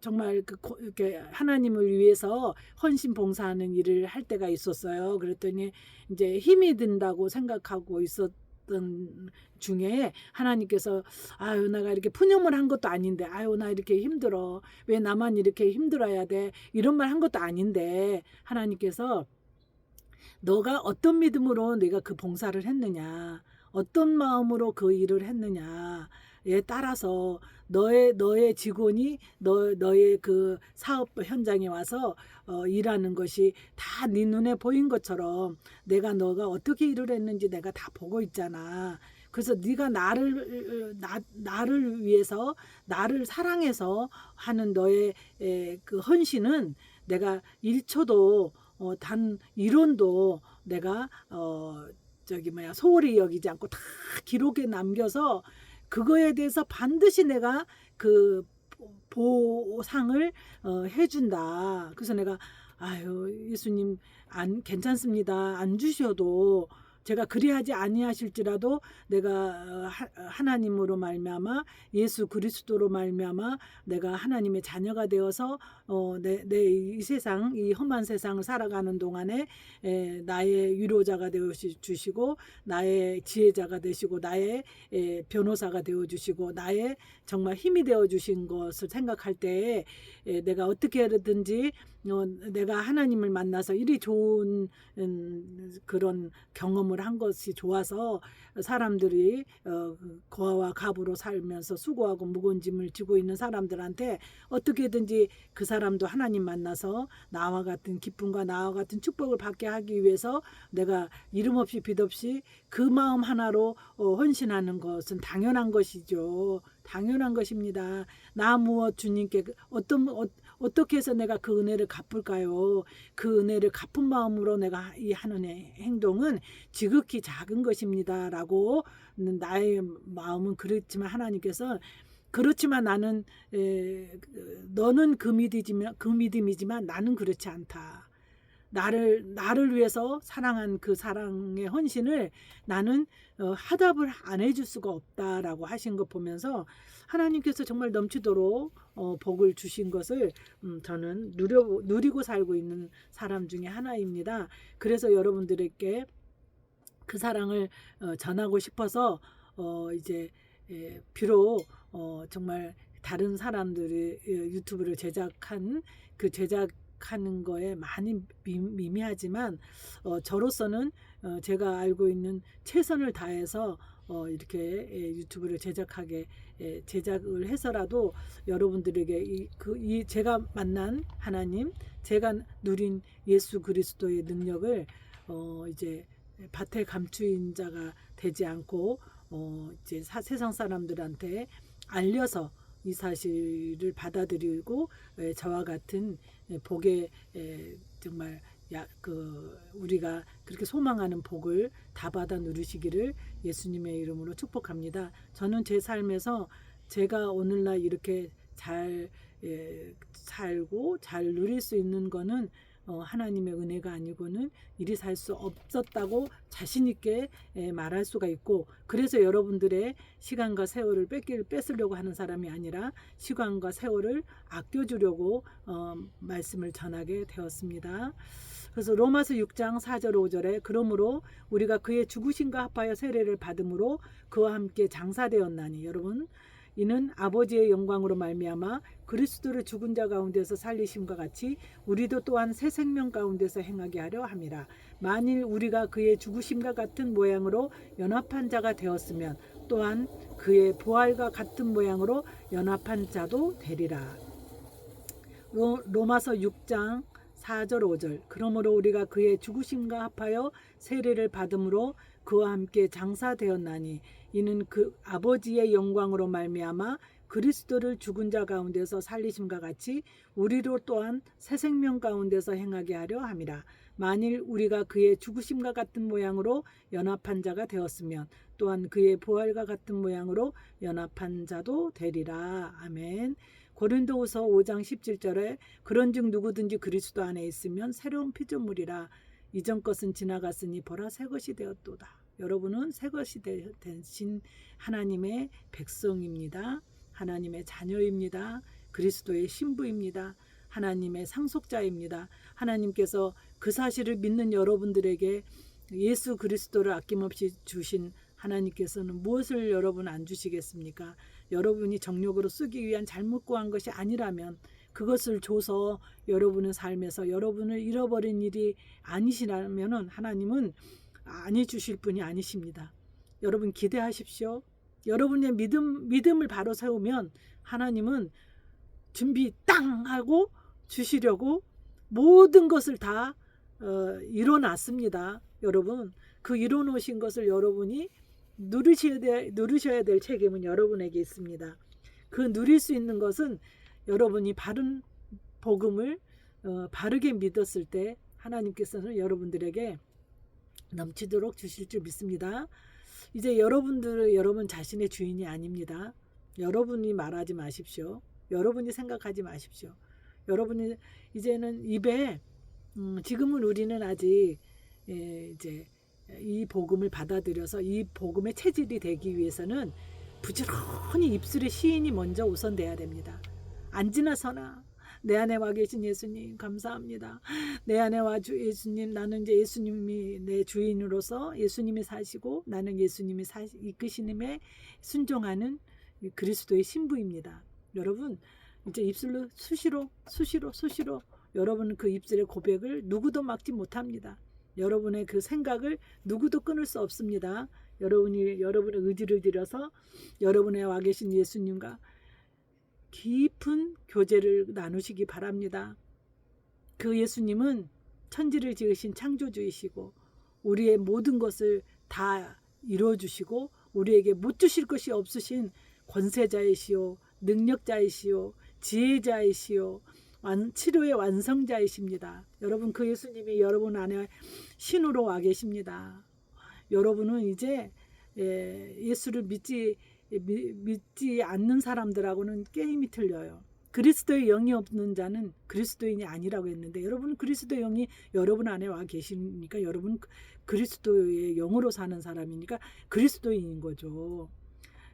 Speaker 1: 정말 이렇게 하나님을 위해서 헌신 봉사하는 일을 할 때가 있었어요. 그랬더니 이제 힘이 든다고 생각하고 있었던 중에 하나님께서 아유 내가 이렇게 푸념을 한 것도 아닌데 아유 나 이렇게 힘들어 왜 나만 이렇게 힘들어야 돼 이런 말 한 것도 아닌데 하나님께서 너가 어떤 믿음으로 내가 그 봉사를 했느냐 어떤 마음으로 그 일을 했느냐에 따라서 너의 직원이 너의 그 사업 현장에 와서 일하는 것이 다 네 눈에 보인 것처럼 너가 어떻게 일을 했는지 내가 다 보고 있잖아. 그래서 네가 나를 위해서 나를 사랑해서 하는 너의 그 헌신은 내가 1초도 단 1원도 내가 소홀히 여기지 않고 다 기록에 남겨서 그거에 대해서 반드시 내가 그 보상을 해준다. 그래서 내가 아유 예수님 괜찮습니다. 안 주셔도 제가 그리하지 아니하실지라도 내가 하나님으로 말미암아 예수 그리스도로 말미암아 내가 하나님의 자녀가 되어서 내 이 세상 이 험한 세상을 살아가는 동안에 나의 위로자가 되어 주시고 나의 지혜자가 되시고 나의 변호사가 되어 주시고 나의 정말 힘이 되어 주신 것을 생각할 때에 내가 어떻게 하든지 내가 하나님을 만나서 이리 좋은 그런 경험을 한 것이 좋아서 사람들이 거와 갑으로 살면서 수고하고 무거운 짐을 지고 있는 사람들한테 어떻게든지 그 사람도 하나님 만나서 나와 같은 기쁨과 나와 같은 축복을 받게 하기 위해서 내가 이름 없이 빛 없이 그 마음 하나로 헌신하는 것은 당연한 것이죠. 당연한 것입니다. 나 무엇 주님께 어떻게 해서 내가 그 은혜를 갚을까요? 그 은혜를 갚은 마음으로 내가 이 하는 행동은 지극히 작은 것입니다. 라고 나의 마음은 그렇지만 하나님께서 그렇지만 나는 너는 그 믿음이지만 나는 그렇지 않다. 나를 위해서 사랑한 그 사랑의 헌신을 나는 화답을 안 해줄 수가 없다라고 하신 거 보면서 하나님께서 정말 넘치도록 복을 주신 것을 저는 누리고 살고 있는 사람 중에 하나입니다. 그래서 여러분들에게 그 사랑을 전하고 싶어서 이제 비록 정말 다른 사람들이 유튜브를 제작한 그 제작하는 거에 많이 미미하지만 저로서는 제가 알고 있는 최선을 다해서 이렇게 유튜브를 제작을 해서라도 여러분들에게 제가 만난 하나님, 제가 누린 예수 그리스도의 능력을 이제 밭에 감추인 자가 되지 않고 이제 세상 사람들한테 알려서 이 사실을 받아들이고 저와 같은 복의 정말 우리가 그렇게 소망하는 복을 다 받아 누리시기를 예수님의 이름으로 축복합니다. 저는 제 삶에서 제가 오늘날 이렇게 잘 살고 잘 누릴 수 있는 거는 하나님의 은혜가 아니고는 이리 살 수 없었다고 자신 있게 말할 수가 있고, 그래서 여러분들의 시간과 세월을 뺏으려고 하는 사람이 아니라 시간과 세월을 아껴주려고 말씀을 전하게 되었습니다. 그래서 로마서 6장 4절 5절에 그러므로 우리가 그의 죽으심과 합하여 세례를 받음으로 그와 함께 장사되었나니, 여러분 이는 아버지의 영광으로 말미암아 그리스도를 죽은 자 가운데서 살리심과 같이 우리도 또한 새 생명 가운데서 행하게 하려 함이라. 만일 우리가 그의 죽으심과 같은 모양으로 연합한 자가 되었으면 또한 그의 부활과 같은 모양으로 연합한 자도 되리라. 로마서 6장 4절 5절 그러므로 우리가 그의 죽으심과 합하여 세례를 받음으로 그와 함께 장사되었나니 이는 그 아버지의 영광으로 말미암아 그리스도를 죽은 자 가운데서 살리심과 같이 우리로 또한 새 생명 가운데서 행하게 하려 함이라. 만일 우리가 그의 죽으심과 같은 모양으로 연합한 자가 되었으면 또한 그의 부활과 같은 모양으로 연합한 자도 되리라. 아멘. 고린도후서 5장 17절에 그런즉 누구든지 그리스도 안에 있으면 새로운 피조물이라. 이전 것은 지나갔으니 보라 새 것이 되었도다. 여러분은 새 것이 되신 하나님의 백성입니다. 하나님의 자녀입니다. 그리스도의 신부입니다. 하나님의 상속자입니다. 하나님께서 그 사실을 믿는 여러분들에게 예수 그리스도를 아낌없이 주신 하나님께서는 무엇을 여러분 안 주시겠습니까? 여러분이 정욕으로 쓰기 위한 잘못 구한 것이 아니라면 그것을 줘서 여러분의 삶에서 여러분을 잃어버린 일이 아니시라면 하나님은 아니 주실 분이 아니십니다. 여러분 기대하십시오. 여러분의 믿음을 바로 세우면 하나님은 준비 땅 하고 주시려고 모든 것을 다 이뤄놨습니다. 여러분 그 이뤄놓으신 것을 여러분이 누리셔야 될 책임은 여러분에게 있습니다. 그 누릴 수 있는 것은 여러분이 바른 복음을 바르게 믿었을 때 하나님께서는 여러분들에게 넘치도록 주실 줄 믿습니다. 이제 여러분 자신의 주인이 아닙니다. 여러분이 말하지 마십시오. 여러분이 생각하지 마십시오. 여러분이 이제는 입에 지금은 우리는 아직 이제 이 복음을 받아들여서 이 복음의 체질이 되기 위해서는 부지런히 입술에 시인이 먼저 우선돼야 됩니다. 안 지나서나 내 안에 와 계신 예수님 감사합니다. 내 안에 와 예수님, 나는 이제 예수님이 내 주인으로서 예수님이 사시고 나는 예수님이 이끄시님에 순종하는 그리스도의 신부입니다. 여러분 이제 입술로 수시로 여러분은 그 입술의 고백을 누구도 막지 못합니다. 여러분의 그 생각을 누구도 끊을 수 없습니다. 여러분의 의지를 들여서 여러분의 와 계신 예수님과 깊은 교제를 나누시기 바랍니다. 그 예수님은 천지를 지으신 창조주이시고 우리의 모든 것을 다 이루어주시고 우리에게 못 주실 것이 없으신 권세자이시오, 능력자이시오, 지혜자이시오, 치료의 완성자이십니다. 여러분 그 예수님이 여러분 안에 신으로 와 계십니다. 여러분은 이제 예수를 믿지 않는 사람들하고는 게임이 틀려요. 그리스도의 영이 없는 자는 그리스도인이 아니라고 했는데 여러분 그리스도의 영이 여러분 안에 와 계시니까 여러분 그리스도의 영으로 사는 사람이니까 그리스도인인 거죠.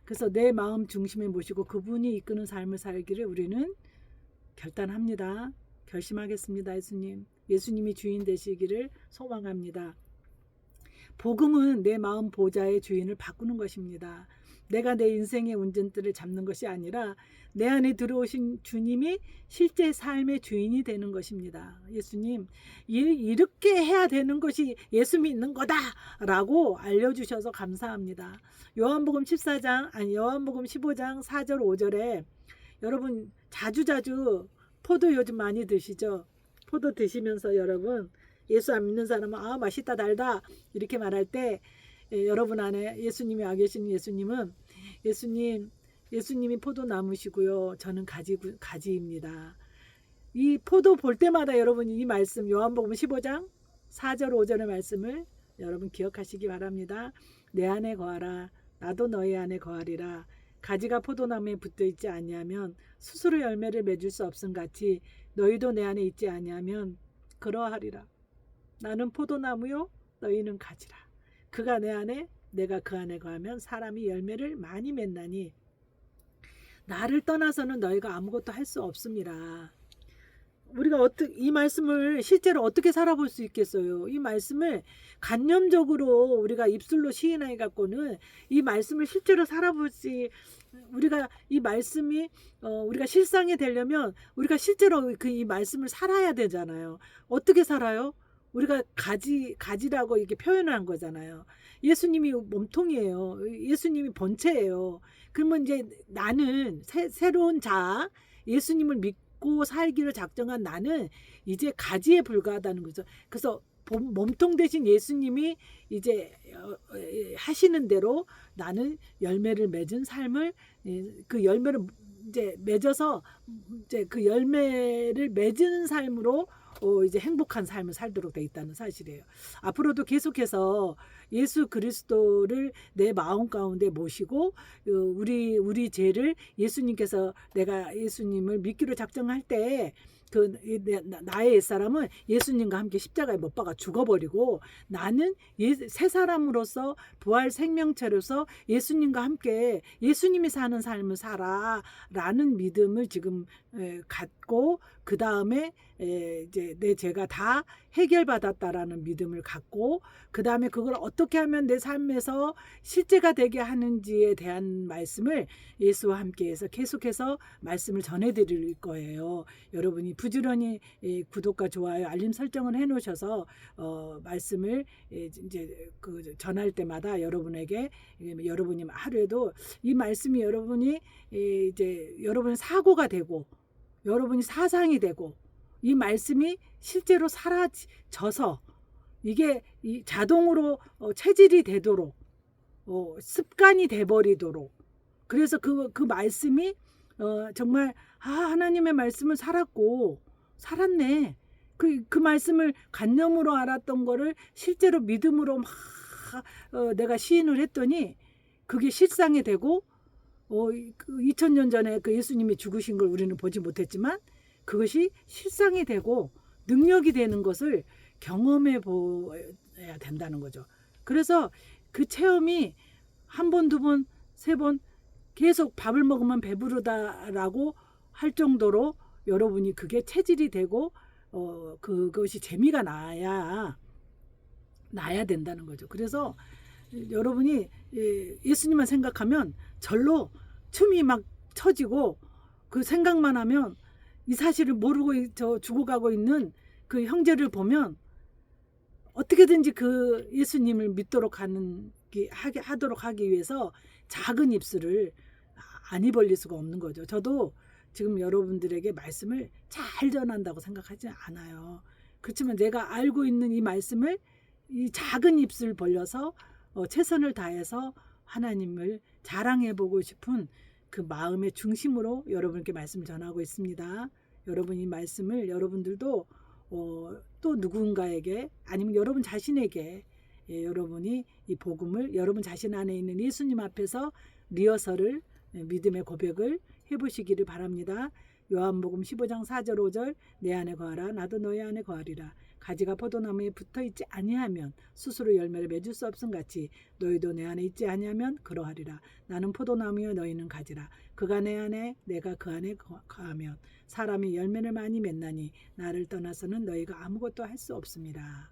Speaker 1: 그래서 내 마음 중심에 모시고 그분이 이끄는 삶을 살기를 우리는 결단합니다. 결심하겠습니다. 예수님이 주인 되시기를 소망합니다. 복음은 내 마음 보좌의 주인을 바꾸는 것입니다. 내가 내 인생의 운전대를 잡는 것이 아니라 내 안에 들어오신 주님이 실제 삶의 주인이 되는 것입니다. 예수님 이렇게 해야 되는 것이 예수 믿는 거다라고 알려주셔서 감사합니다. 요한복음 15장 4절 5절에 여러분 자주 포도 요즘 많이 드시죠? 포도 드시면서 여러분 예수 안 믿는 사람은 맛있다 달다 이렇게 말할 때 여러분 안에 예수님이 와 계신 예수님은 예수님 예수님이 포도나무시고요. 저는 가지입니다. 이 포도 볼 때마다 여러분 이 말씀 요한복음 15장 4절 5절의 말씀을 여러분 기억하시기 바랍니다. 내 안에 거하라. 나도 너희 안에 거하리라. 가지가 포도나무에 붙어 있지 아니하면 스스로 열매를 맺을 수 없음 같이 너희도 내 안에 있지 아니하면 그러하리라. 나는 포도나무요 너희는 가지라. 그가 내 안에 내가 그 안에 거하면 사람이 열매를 많이 맺나니 나를 떠나서는 너희가 아무것도 할 수 없습니다. 우리가 이 말씀을 실제로 어떻게 살아볼 수 있겠어요? 이 말씀을 간념적으로 우리가 입술로 시인해 갖고는 이 말씀을 실제로 살아볼지 우리가 이 말씀이 우리가 실상이 되려면 우리가 실제로 이 말씀을 살아야 되잖아요. 어떻게 살아요? 우리가 가지라고 이렇게 표현한 거잖아요. 예수님이 몸통이에요. 예수님이 본체예요. 그러면 이제 나는 새로운 예수님을 믿고 살기를 작정한 나는 이제 가지에 불과하다는 거죠. 그래서 몸통 대신 예수님이 이제 하시는 대로 나는 열매를 맺은 삶을 그 열매를 이제 맺어서 이제 그 열매를 맺은 삶으로 이제 행복한 삶을 살도록 돼 있다는 사실이에요. 앞으로도 계속해서 예수 그리스도를 내 마음 가운데 모시고 우리 죄를 예수님께서 내가 예수님을 믿기로 작정할 때 나의 옛사람은 예수님과 함께 십자가에 못 박아 죽어버리고 나는 새 사람으로서 부활 생명체로서 예수님과 함께 예수님이 사는 삶을 살아라는 믿음을 지금 갖고 그 다음에 이제 내 죄가 다 해결받았다라는 믿음을 갖고 그 다음에 그걸 어떻게 하면 내 삶에서 실제가 되게 하는지에 대한 말씀을 예수와 함께해서 계속해서 말씀을 전해드릴 거예요. 여러분이 부지런히 구독과 좋아요, 알림 설정을 해놓으셔서 말씀을 이제 전할 때마다 여러분에게 여러분이 하루에도 이 말씀이 여러분이 이제 여러분의 사고가 되고 여러분이 사상이 되고 이 말씀이 실제로 사라져서 이게 자동으로 체질이 되도록 습관이 돼버리도록 그래서 그 말씀이 정말 하나님의 말씀을 살았네. 그 말씀을 관념으로 알았던 거를 실제로 믿음으로 막 내가 시인을 했더니 그게 실상이 되고 2000년 전에 그 예수님이 죽으신 걸 우리는 보지 못했지만 그것이 실상이 되고 능력이 되는 것을 경험해 보아야 된다는 거죠. 그래서 그 체험이 한 번, 두 번, 세 번 계속 밥을 먹으면 배부르다라고 할 정도로 여러분이 그게 체질이 되고 그것이 재미가 나야 된다는 거죠. 그래서 여러분이 예수님만 생각하면 절로 춤이 막 쳐지고 그 생각만 하면 이 사실을 모르고 죽어가고 있는 그 형제를 보면 어떻게든지 그 예수님을 믿도록 하도록 하기 위해서 작은 입술을 안 벌릴 수가 없는 거죠. 저도 지금 여러분들에게 말씀을 잘 전한다고 생각하지 않아요. 그렇지만 내가 알고 있는 이 말씀을 이 작은 입술 벌려서 최선을 다해서 하나님을 자랑해보고 싶은 그 마음의 중심으로 여러분께 말씀을 전하고 있습니다. 여러분 이 말씀을 여러분들도 또 누군가에게 아니면 여러분 자신에게 여러분이 이 복음을 여러분 자신 안에 있는 예수님 앞에서 리허설을 믿음의 고백을 해보시기를 바랍니다. 요한복음 15장 4절 5절 내 안에 거하라 나도 너희 안에 거하리라. 가지가 포도나무에 붙어있지 아니하면 스스로 열매를 맺을 수 없음 같이 너희도 내 안에 있지 아니하면 그러하리라. 나는 포도나무여 너희는 가지라. 그가 내 안에 내가 그 안에 거하면 사람이 열매를 많이 맺나니 나를 떠나서는 너희가 아무것도 할 수 없습니다.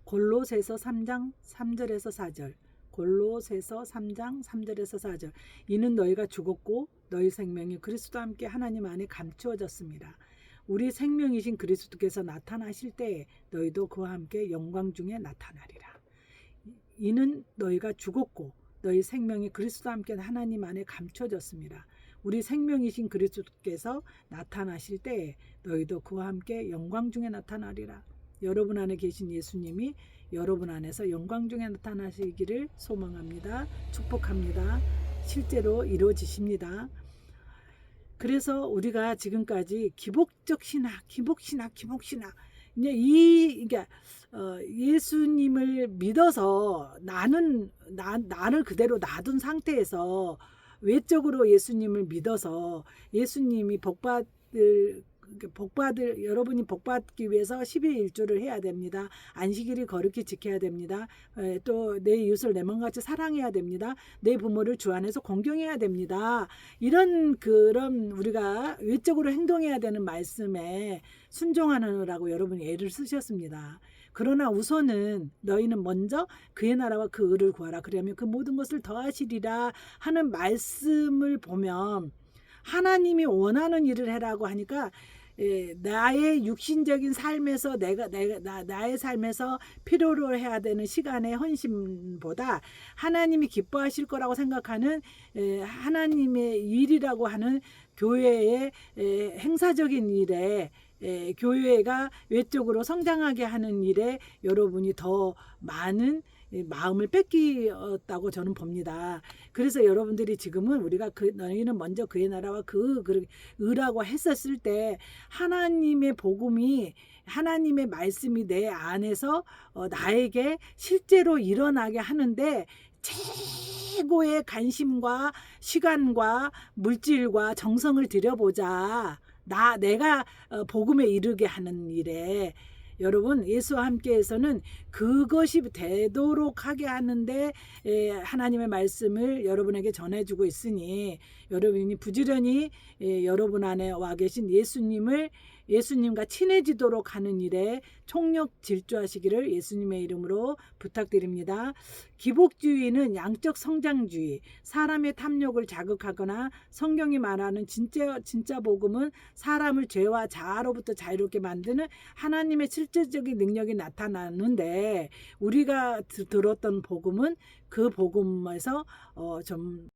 Speaker 1: 골로새서 3장 3절에서 4절 골로새서 3장 3절에서 4절 이는 너희가 죽었고 너희 생명이 그리스도와 함께 하나님 안에 감추어졌습니다. 우리 생명이신 그리스도께서 나타나실 때에 너희도 그와 함께 영광 중에 나타나리라. 이는 너희가 죽었고 너희 생명이 그리스도와 함께 하나님 안에 감춰졌습니다. 우리 생명이신 그리스도께서 나타나실 때에 너희도 그와 함께 영광 중에 나타나리라. 여러분 안에 계신 예수님이 여러분 안에서 영광 중에 나타나시기를 소망합니다. 축복합니다. 실제로 이루어지십니다. 그래서 우리가 지금까지 기복적 신학, 기복신학, 기복신학, 이제 그러니까 예수님을 믿어서 나를 그대로 놔둔 상태에서 외적으로 예수님을 믿어서 예수님이 여러분이 복받기 위해서 12일조를 해야 됩니다. 안식일이 거룩히 지켜야 됩니다. 또 내 이웃을 내 맘같이 사랑해야 됩니다. 내 부모를 주 안에서 공경해야 됩니다. 그런 우리가 외적으로 행동해야 되는 말씀에 순종하느라고 여러분이 애를 쓰셨습니다. 그러나 우선은 너희는 먼저 그의 나라와 그 의를 구하라. 그러면 그 모든 것을 더하시리라 하는 말씀을 보면 하나님이 원하는 일을 해라고 하니까 나의 육신적인 삶에서 나의 삶에서 필요로 해야 되는 시간의 헌신보다 하나님이 기뻐하실 거라고 생각하는 하나님의 일이라고 하는 교회의 행사적인 일에 교회가 외적으로 성장하게 하는 일에 여러분이 더 많은 마음을 뺏기었다고 저는 봅니다. 그래서 여러분들이 지금은 우리가 너희는 먼저 그의 나라와 그 의라고 했었을 때 하나님의 복음이 하나님의 말씀이 내 안에서 나에게 실제로 일어나게 하는데 최고의 관심과 시간과 물질과 정성을 들여보자. 내가 복음에 이르게 하는 일에 여러분 예수와 함께해서는 그것이 되도록 하게 하는데 하나님의 말씀을 여러분에게 전해주고 있으니 여러분이 부지런히 여러분 안에 와 계신 예수님과 친해지도록 하는 일에 총력 질주하시기를 예수님의 이름으로 부탁드립니다. 기복주의는 양적 성장주의, 사람의 탐욕을 자극하거나 성경이 말하는 진짜 복음은 사람을 죄와 자아로부터 자유롭게 만드는 하나님의 실제적인 능력이 나타나는데 우리가 들었던 복음은 그 복음에서 좀